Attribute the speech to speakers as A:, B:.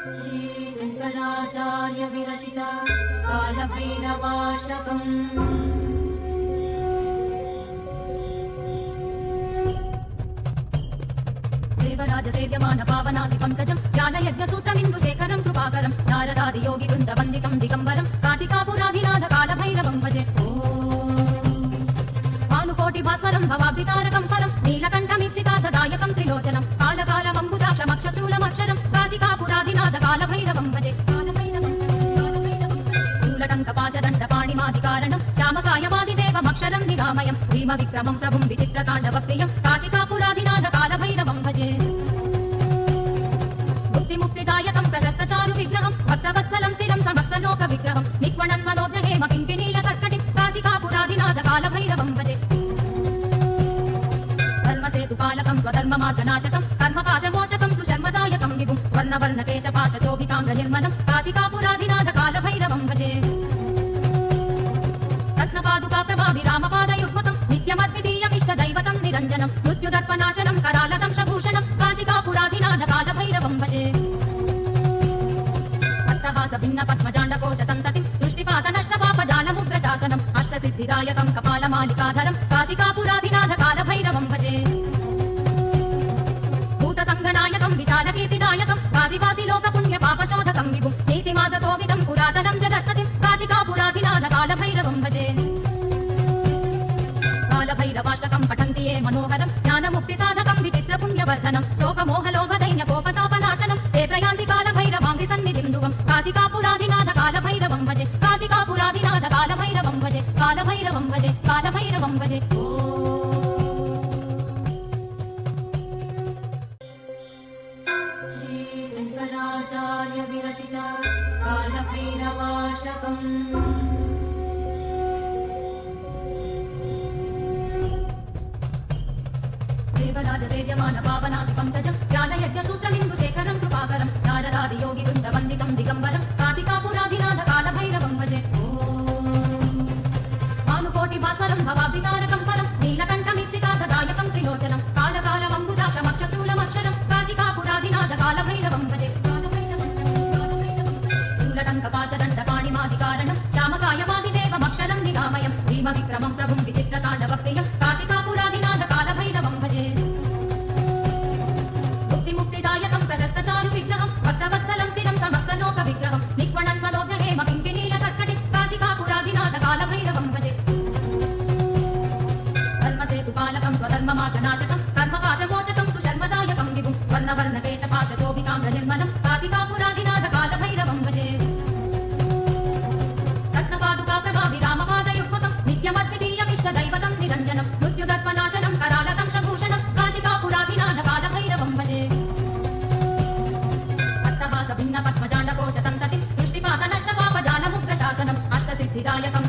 A: श्रीशङ्कराचार्य विरचित कालभैरवाष्टकम्। देवराजसेव्यमान पावनादि पंकजं ज्ञानयज्ञसूत्रमिन्दुशेखरं कृपाकरं नारदादि योगि वृन्दवन्दितं दिगम्बरं काशिकापुराधिनाथ कालभैरवं भजे। भानुकोटि भास्वरं भवाब्धितारकं परं नीलकण्ठमीप्सितार्थदायकं त्रिलोचनं कालकालमम्बुजाक्षमक्षशूलमक्षरं काशिकापुराधिनाथ कालभैरवं भजे। शूलटङ्कपाशदण्डपाणिमादिकारणं श्यामकायवादिदेवमक्षरं निरामयं भीमविक्रमं प्रभुं विचित्रताण्डवप्रियं काशिकापुराधिनाथ कालभैरवं भजे। मुक्तिमुक्तिदायकं प्रशस्तचारुविग्रहं भक्तवत्सलं स्थिरं समस्तलोकविग्रहं निक्वणन्मनोज्ञहेम किङ्किणीलसत्कटिं काशिकापुराधिनाथ कालभैरवं भजे। धर्मसेतुपालकं स्वधर्ममार्गनाशकं कर्मपाशमोचकं सुशर्मदायकं विभुं स्वर्णवर्णकेशपाशशोभिताङ्गनिर्मलं काशिकापुराधिनाथ कालभैरवं भजे। रत्नपादुकाप्रभाभिरामपादयुग्मकं नित्यमद्वितीयमिष्टदैवतं निरञ्जनं मृत्युदर्पनाशनं करालदंशभूषणं काशिकापुराधिनाथ कालभैरवं भजे। अट्टहासभिन्नपद्मजाण्डकोशसन्ततिं दृष्टिपातनष्टपापजालमुग्रशासनम् अष्टसिद्धिदायकं कपालमालिकाधरं काशिकापुराधिनाथ कालभैरवं भजे। भूतसङ्गनायकं विशालकीर्तिदायकं काशिवासि लोकपुण्यपापशोधकं विभुं नीतिमादतोविदं पुरातनं जगत्पतिं काशिकापुराधिनाथ कालभैरवं भजे। कालभैरवाष्टकं पठन्ति ये मनोहरं ज्ञानमुक्तिसाधकं विचित्रपुण्यवर्धनं शोकमोहलोभदैन्यकोपतापनाशनं ते प्रयान्ति कालभैरवाङ्घ्रिसन्निधिं ध्रुवं काशिकापुराधिनाथ कालभैरवं भजे। काशिकापुराधिनाथ कालभैरवं भजे। कालभैरवं भजे। कालभैरवं भजे। श्रीशङ्कराचार्य विरचित कालभैरवाष्टकम्। देवराजसेव्यमान पावनादि पंकजं ज्ञानयज्ञसूत्रमिन्दुशेखरं कृपाकरं नारदादि योगि वृन्दवन्दितं दिगम्बरं काशिकापुराधिनाथ कालभैरवं भजे। भानुकोटि भास्वरं भवाब्धितारकं परं नीलकण्ठमीप्सितार्थदायकं त्रिलोचनं कालकालमम्बुजाक्षमक्षशूलमक्षरं काशिकापुराधिनाथ कालभैरवं भजे। शूलटङ्कपाशदण्डपाणिमादिकारणं श्यामकायवादिदेवमक्षरं निरामयं भीमविक्रमं प्रभुं विचित्रताण्डवप्रियं काशिकापुराधिनाथ कालभैरवं भजे। मुक्तिमुक्तिदायकं प्रशस्तचारुविग्रहं भक्तवत्सलं स्थिरं समस्तलोकविग्रहं निक्वणन्मनोज्ञहेम किङ्किणीलसत्कटिं काशिकापुराधिनाथ कालभैरवं भजे। धर्मसेतुपालकं स्वधर्ममार्गनाशकं कर्मपाशमोचकं सुशर्मदायकं विभुं स्वर्णवर्णकेशपाशशोभिताङ्गनिर्मलं काशिकापुराधिनाथ कालभैरवं भजे। रत्नपादुकाप्रभाभिरामपादयुग्मकं नित्यमद्वितीयमिष्टदैवतं निरञ्जनं मृत्युदर्पनाशनं करालदंशभूषणं काशिकापुराधिनाथ कालभैरवं भजे। अट्टहासभिन्नपद्मजाण्डकोशसन्ततिं दृष्टिपातनष्टपापजालमुग्रशासनम् अष्टसिद्धिदायकं